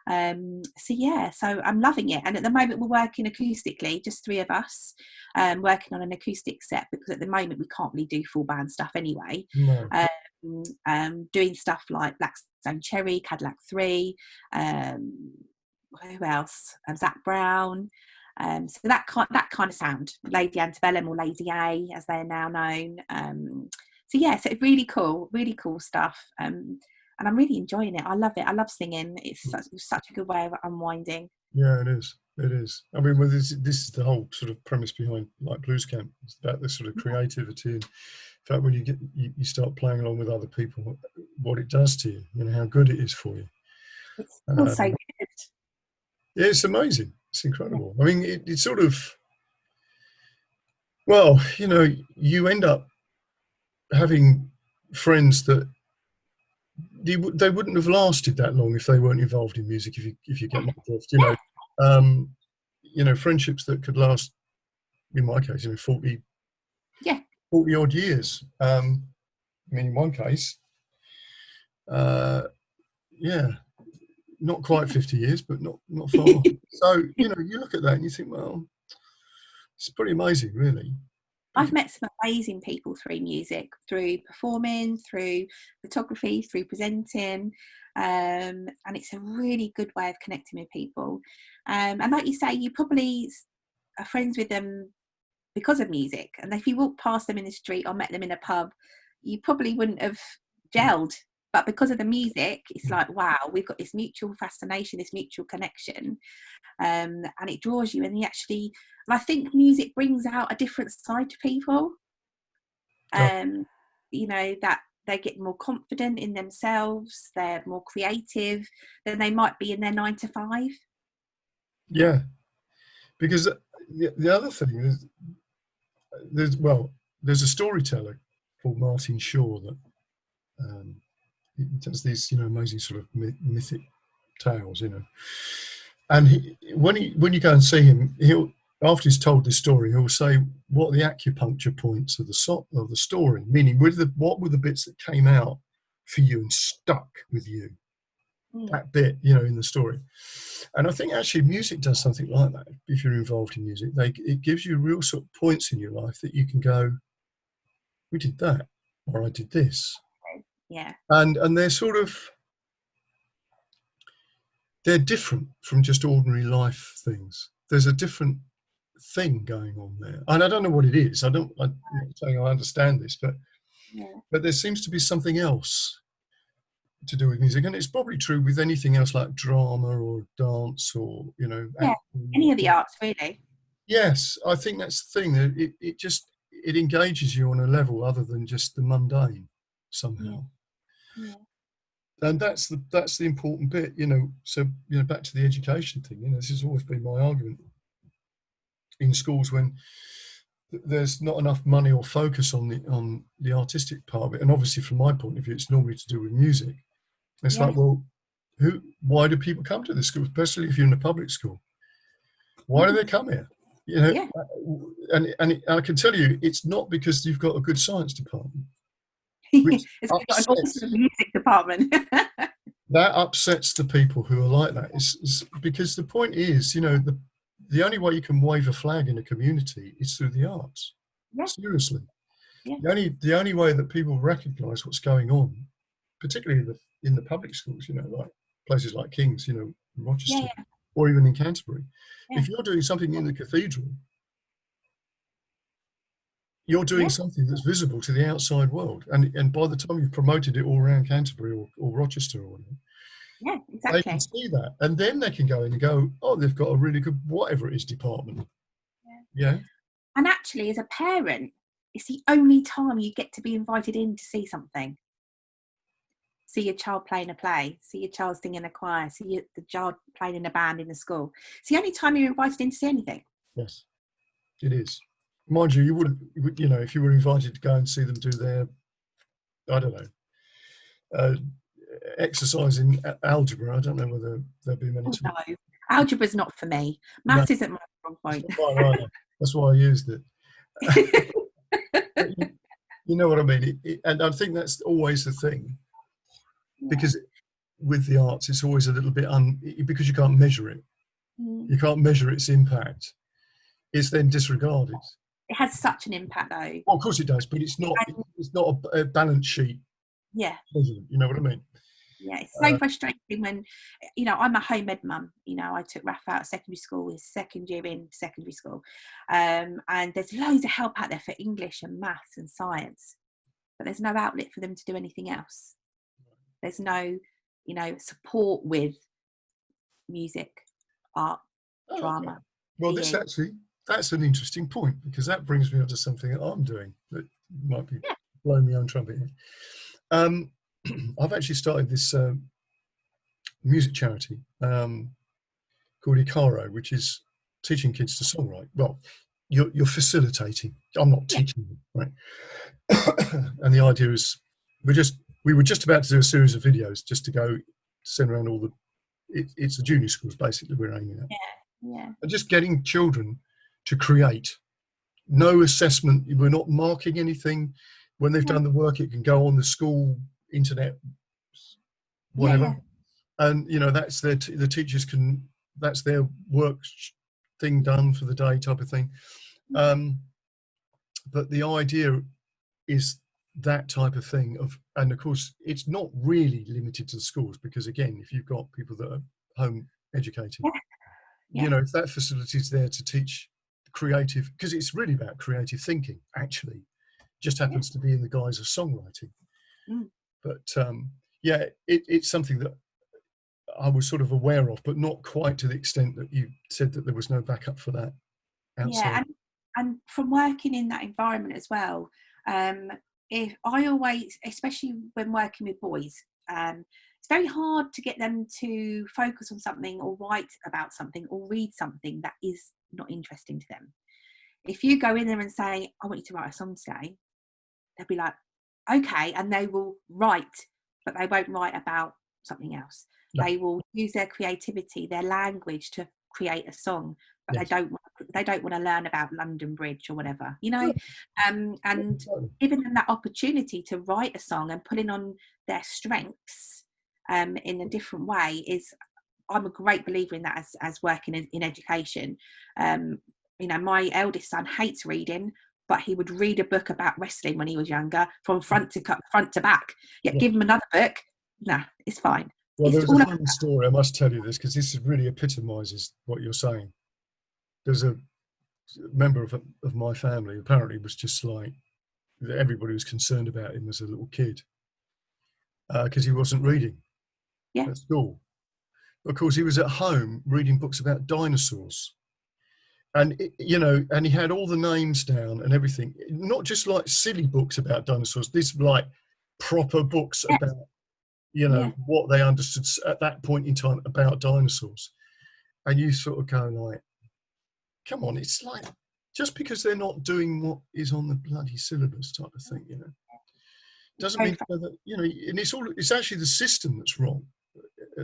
So yeah, so I'm loving it. And at the moment we're working acoustically, just 3 of us, working on an acoustic set, because at the moment we can't really do full band stuff anyway. No. Doing stuff like Blackstone Cherry, Cadillac 3, who else? Zach Brown. So that kind of sound, Lady Antebellum or Lady A, as they're now known. So yeah, so really cool stuff. And I'm really enjoying it. I love it. I love singing. It's such a good way of unwinding. Yeah, it is. It is. I mean, well, this is the whole sort of premise behind like blues camp. It's about this sort of creativity, and in fact, when you start playing along with other people, what it does to you, how good it is for you. It's also Um, good. yeah, it's amazing. It's incredible. I mean, it's sort of, well, you end up having friends that they wouldn't have lasted that long if they weren't involved in music. If you get my drift, um, friendships that could last, in my case, 40 Yeah. 40 odd years. I mean, in one case, yeah, not quite 50 years, but not far. So, you look at that and you think, well, it's pretty amazing, really. I've met some amazing people through music, through performing, through photography, through presenting, and it's a really good way of connecting with people. And like you say, you probably are friends with them because of music. And if you walked past them in the street or met them in a pub, you probably wouldn't have gelled. But because of the music, it's like, wow, we've got this mutual fascination, this mutual connection, and it draws you. And I think music brings out a different side to people. That they get more confident in themselves, they're more creative than they might be in their 9 to 5. Yeah, because the other thing is, there's a storyteller called Martin Shaw that he does these, amazing sort of mythic tales, And when you go and see him, after he's told this story, he'll say what are the acupuncture points of the story, meaning what were the bits that came out for you and stuck with you, that bit, in the story. And I think actually music does something like that. If you're involved in music, it gives you real sort of points in your life that you can go, we did that, or I did this. Yeah. And they're different from just ordinary life things. There's a different thing going on there, and I don't know what it is. I'm not saying I understand this, but there seems to be something else to do with music, and it's probably true with anything else like drama or dance or any of the arts, really. Yes, I think that's the thing, that it engages you on a level other than just the mundane somehow. And that's the important bit, so back to the education thing. This has always been my argument in schools when there's not enough money or focus on the artistic part of it. And obviously from my point of view, it's normally to do with music. It's like, well, why do people come to this school, especially if you're in a public school? Why do they come here? And I can tell you, it's not because you've got a good science department. It's got an awesome music department. That upsets the people who are like that. Is because the point is, the only way you can wave a flag in a community is through the arts. Yeah. Seriously. Yeah. The only way that people recognise what's going on, particularly in the public schools, like places like King's, Rochester, or even in Canterbury, if you're doing something in the cathedral, you're doing something that's visible to the outside world. And by the time you've promoted it all around Canterbury or Rochester or whatever, exactly, they can see that. And then they can go in and go, oh, they've got a really good whatever it is department. Yeah. And actually, as a parent, it's the only time you get to be invited in to see something. See your child playing a play, see your child singing a choir, see the child playing in a band in the school. It's the only time you're invited in to see anything. Yes, it is. Mind you, you wouldn't, if you were invited to go and see them do their, I don't know, exercise in algebra, I don't know whether there'd be many. No, algebra's not for me. Maths isn't my strong point. That's why I used it. You know what I mean? And I think that's always the thing. Because with the arts, it's always a little bit because you can't measure it. You can't measure its impact. It's then disregarded. It has such an impact, though. Well, of course it does, but it's not a balance sheet. Yeah. You know what I mean? Yeah, it's so frustrating when, I'm a home ed mum. I took Raph out of secondary school, his second year in secondary school. And there's loads of help out there for English and maths and science. but there's no outlet for them to do anything else. There's no, support with music, art, Oh, okay. drama, Well, PE. that's an interesting point, because that brings me on to something that I'm doing that might be Yeah, blowing my own trumpet here. I've actually started this music charity called Icoro, which is teaching kids to songwrite. Well, you're facilitating. I'm not yeah, teaching them, right? And the idea is we were just about to do a series of videos just to go send around all the. It's the junior schools basically we're aiming at, yeah, and just getting children to create. No assessment. We're not marking anything. When they've no, done the work, it can go on the school internet, yeah, whatever. yeah, And that's the teachers can, that's their work thing done for the day type of thing. um but the idea is that type of thing and of course it's not really limited to the schools, because again, if you've got people that are home educating, yeah, yeah, if that facility is there to teach creative, because it's really about creative thinking, actually just yeah. happens to be in the guise of songwriting. Mm. But yeah, it's something that I was sort of aware of, but not quite to the extent that you said that there was no backup for that Yeah, outside. and from working in that environment as well, um, if I always, especially when working with boys, it's very hard to get them to focus on something or write about something or read something that is not interesting to them. If you go in there and say, "I want you to write a song today," they'll be like, "Okay," and they will write, but they won't write about something else. No. They will use their creativity, their language to create a song, but Yes. they don't want to learn about London Bridge or whatever, No, no, and totally. giving them that opportunity to write a song and putting on their strengths in a different way is, I'm a great believer in that as working in education. Um, my eldest son hates reading, but he would read a book about wrestling when he was younger, from front to back. Yet Yeah. give him another book, nah, it's fine. Well, there It's was a all about, funny story. I must tell you this, because this really epitomises what you're saying. There's a member of my family, apparently was just like, everybody was concerned about him as a little kid, because he wasn't reading yeah, at school. Of course, he was at home reading books about dinosaurs. And and he had all the names down and everything, not just like silly books about dinosaurs, this like proper books yeah, about yeah, what they understood at that point in time about dinosaurs. And you sort of go like, come on, it's like, just because they're not doing what is on the bloody syllabus type of thing, doesn't very mean that, and it's actually the system that's wrong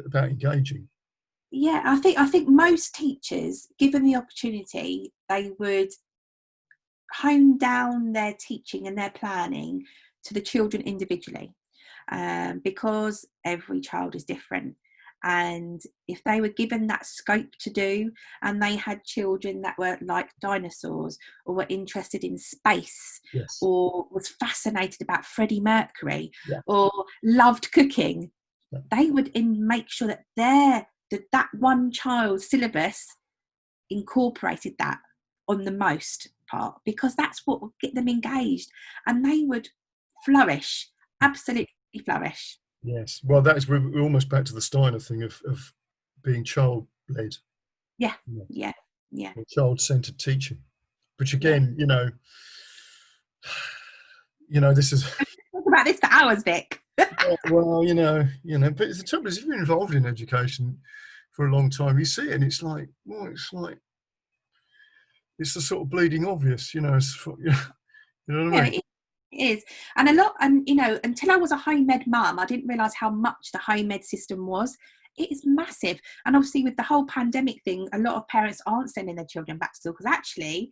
about engaging. yeah. I think most teachers, given the opportunity, they would hone down their teaching and their planning to the children individually, because every child is different. And if they were given that scope to do, and they had children that were like dinosaurs, or were interested in space, Yes. or was fascinated about Freddie Mercury, Yeah. or loved cooking, Yeah. they would make sure that that one child's syllabus incorporated that on the most part, because that's what would get them engaged, and they would flourish, absolutely flourish. Yes. Well, we're almost back to the Steiner thing of being child led, Yeah, yeah, yeah, or child centered teaching, which yeah. again, this is. Talk about this for hours, Vic. Well, but the trouble is, if you're involved in education for a long time, you see it, and it's like, well, it's the sort of bleeding obvious, you know what I Yeah, mean? it is. And until I was a home ed mum, I didn't realise how much the home ed system was. It is massive. And obviously with the whole pandemic thing, a lot of parents aren't sending their children back to school, because actually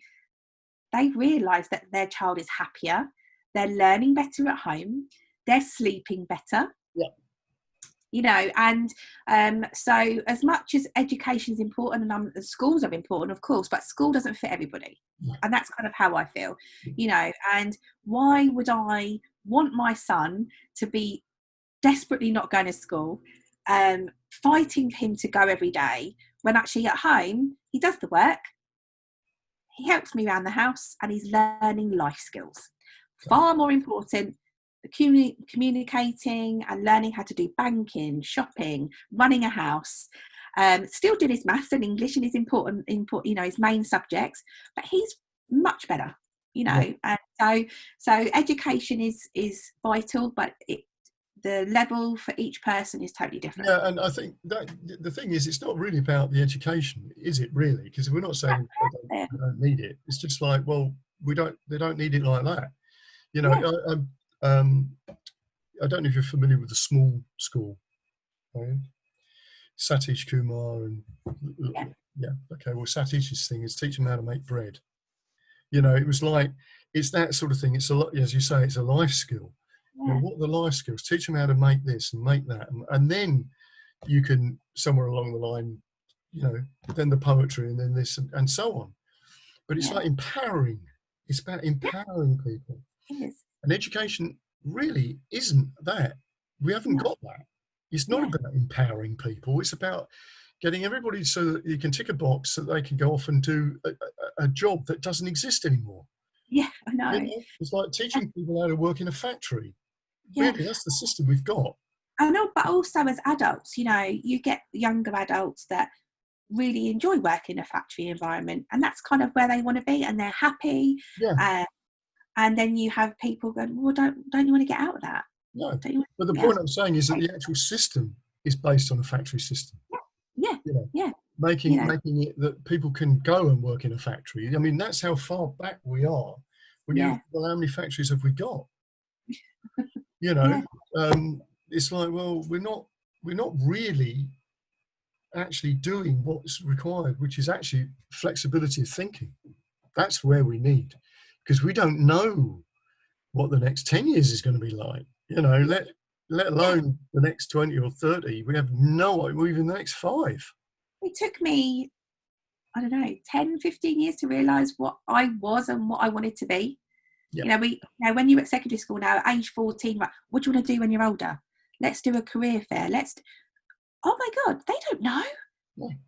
they realise that their child is happier, they're learning better at home, they're sleeping better, Yeah. and so as much as education is important, and schools are important, of course, but school doesn't fit everybody. Yeah. And that's kind of how I feel, and why would I want my son to be desperately not going to school, fighting for him to go every day, when actually at home he does the work, he helps me around the house, and he's learning life skills, far more important communicating and learning how to do banking, shopping, running a house. Still did his maths and English and his important, you know, his main subjects, but he's much better, you know. Yeah. And so education is vital, but the level for each person is totally different. Yeah, and I think that the thing is, it's not really about the education, is it really? Because we're not saying they don't need it. It's just like, well, they don't need it like that. You know, I don't know if you're familiar with the small school, right? Satish Kumar and yeah, okay. Well, Satish's thing is teach them how to make bread. You know, it was like, it's that sort of thing. It's a lot, as you say, it's a life skill. You know, what are the life skills? Teach them how to make this and make that, and then you can, somewhere along the line, you know, then the poetry and then this and so on. But it's like empowering. It's about empowering people. And education really isn't that. We haven't got that. It's not about empowering people. It's about getting everybody so that you can tick a box so that they can go off and do a job that doesn't exist anymore. Yeah, I know. You know, it's like teaching people how to work in a factory. Really, that's the system we've got. I know, but also as adults, you know, you get younger adults that really enjoy working in a factory environment, and that's kind of where they want to be, and they're happy. Yeah. And then you have people going, well, don't you want to get out of that? No. But the point I'm saying is that the actual system is based on a factory system. Yeah. You know, yeah. Making it that people can go and work in a factory. I mean, that's how far back we are. When you look, well, how many factories have we got? You know, it's like, well, we're not really actually doing what's required, which is actually flexibility of thinking. That's where we need, because we don't know what the next 10 years is going to be like. You know, let alone the next 20 or 30. We have no idea, even the next 5. It took me, I don't know, 10, 15 years to realise what I was and what I wanted to be. You know, when you're at secondary school now, age 14, right, what do you want to do when you're older? Let's do a career fair. Oh my God, they don't know.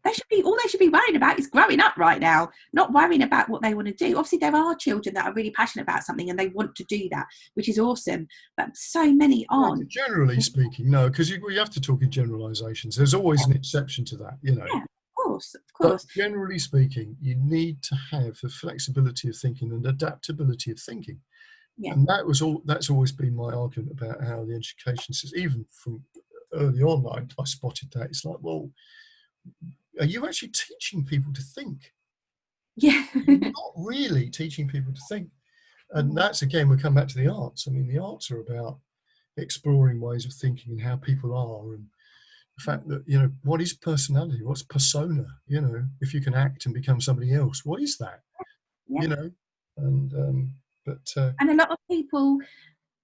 They should be worrying about is growing up right now, not worrying about what they want to do. Obviously, there are children that are really passionate about something and they want to do that, which is awesome. But so many aren't. Generally speaking, no, because we have to talk in generalisations. There's always an exception to that, you know. Yeah, of course. But generally speaking, you need to have the flexibility of thinking and adaptability of thinking. Yeah. And that's always been my argument about how the education system, even from early on, I spotted that. It's like, well, are you actually teaching people to think? Yeah. You're not really teaching people to think. And that's, again, we come back to the arts. I mean, the arts are about exploring ways of thinking and how people are, and the fact that, you know, what is personality? What's persona? You know, if you can act and become somebody else, what is that? You know, and and a lot of people,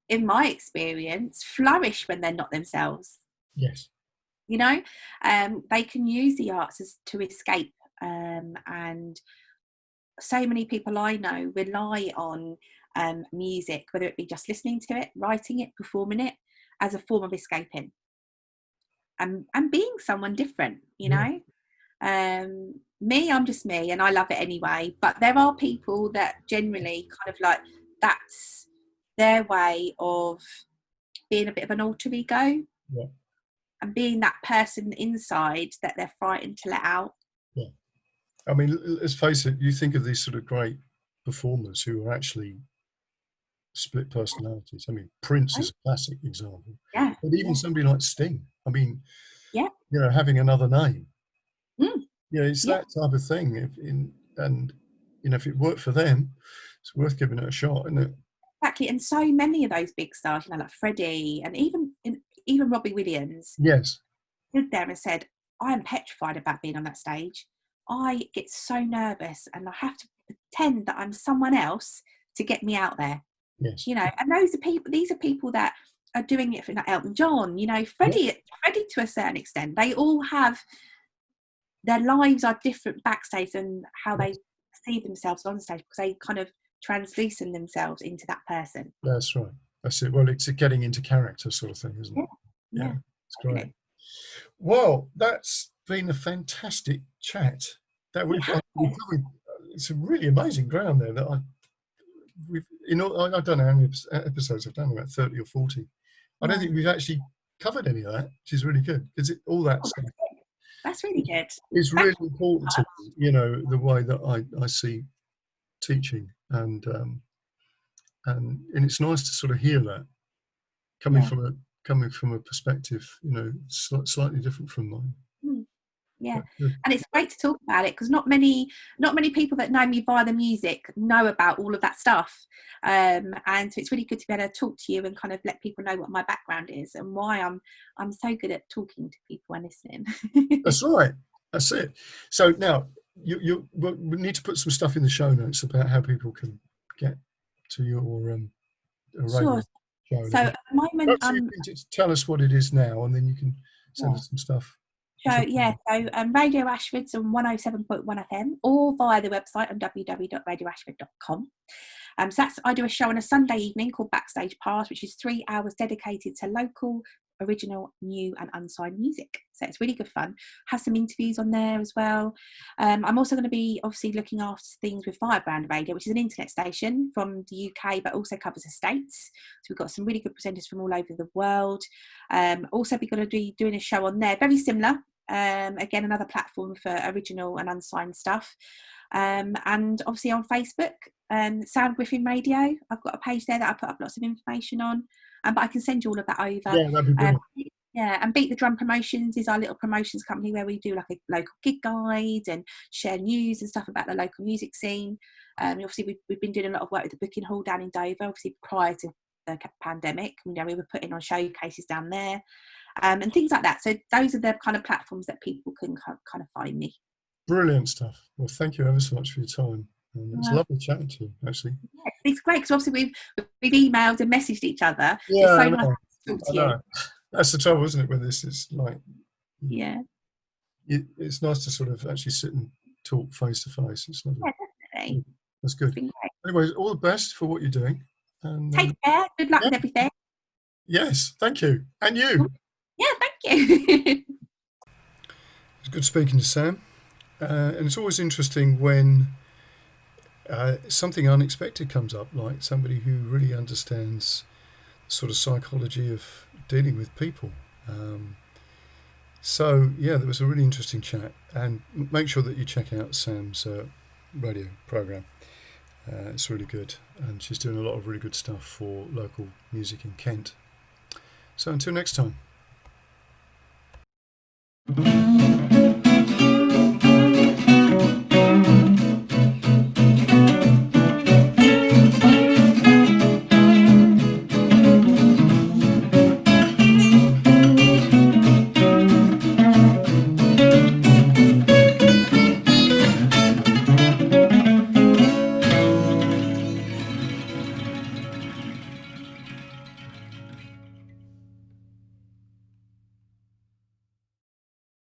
in my experience, flourish when they're not themselves. Yes. You know, they can use the arts to escape, and so many people I know rely on music, whether it be just listening to it, writing it, performing it, as a form of escaping and being someone different, you know. Me, I'm just me and I love it anyway, but there are people that generally kind of like, that's their way of being a bit of an alter ego. And being that person inside that they're frightened to let out. Yeah. I mean, let's face it, you think of these sort of great performers who are actually split personalities. I mean, Prince is a classic example. Yeah. But even somebody like Sting, I mean, you know, having another name. You know, it's that type of thing. And, you know, if it worked for them, it's worth giving it a shot, isn't it? Exactly. And so many of those big stars, you know, like Freddie and even Robbie Williams, stood there and said, I am petrified about being on that stage. I get so nervous and I have to pretend that I'm someone else to get me out there. Yes. You know, and these are people that are doing it for, like Elton John, you know, Freddie to a certain extent. They all have, their lives are different backstage than how they see themselves on stage, because they kind of translucent themselves into that person. That's right. That's it. Well, it's a getting into character sort of thing, isn't it? Yeah. It's great. Okay. Well, that's been a fantastic chat. That we've covered some really amazing ground there that I don't know how many episodes I've done, about 30 or 40. I don't Yeah. think we've actually covered any of that, which is really good, because all that Oh, stuff that's really good. is Thank really important to me, you know, the way that I see teaching, and it's nice to sort of hear that coming Yeah. from a perspective, you know, slightly different from mine. Mm. Yeah, That's good. and it's great to talk about it because not many people that know me via the music know about all of that stuff, and so it's really good to be able to talk to you and kind of let people know what my background is and why I'm so good at talking to people and listening. That's right. That's it. So now we need to put some stuff in the show notes about how people can get to your radio Sure. show and So everything. at the moment, Perhaps you can just tell us what it is now, and then you can send yeah. us some stuff. So yeah, so Radio Ashford's on 107.1 FM or via the website on www.radioashford.com. So I do a show on a Sunday evening called Backstage Pass, which is 3 hours dedicated to local, original, new and unsigned music. So it's really good fun. Has some interviews on there as well. I'm also going to be obviously looking after things with Firebrand Radio, which is an internet station from the UK, but also covers the States. So we've got some really good presenters from all over the world. Also, we're going to be doing a show on there, very similar. Again, another platform for original and unsigned stuff. And obviously on Facebook, Sound Griffin Radio. I've got a page there that I put up lots of information on, but I can send you all of that over. Yeah, that'd be brilliant. Yeah, and Beat the Drum Promotions is our little promotions company where we do like a local gig guide and share news and stuff about the local music scene. Obviously, we've been doing a lot of work with the booking hall down in Dover, obviously prior to the pandemic. You know, we were putting on showcases down there. And things like that. So those are the kind of platforms that people can kind of find me. Brilliant stuff. Well, thank you ever so much for your time. And it's Well, lovely chatting to you, actually. yeah, it's great because obviously we've emailed and messaged each other. So Yeah, it's I so nice know. to talk I to you. know. That's the trouble, isn't it? With this, it's like Yeah, it's nice to sort of actually sit and talk face to face. It's lovely. yeah, definitely. That's It's good. been great. Anyways, all the best for what you're doing. And Take care. Good luck yeah, with everything. yes, thank you. And you. Yeah, thank you. It's good speaking to Sam. And it's always interesting when something unexpected comes up, like somebody who really understands the sort of psychology of dealing with people. So, yeah, there was a really interesting chat. And make sure that you check out Sam's radio program. It's really good. And she's doing a lot of really good stuff for local music in Kent. So until next time.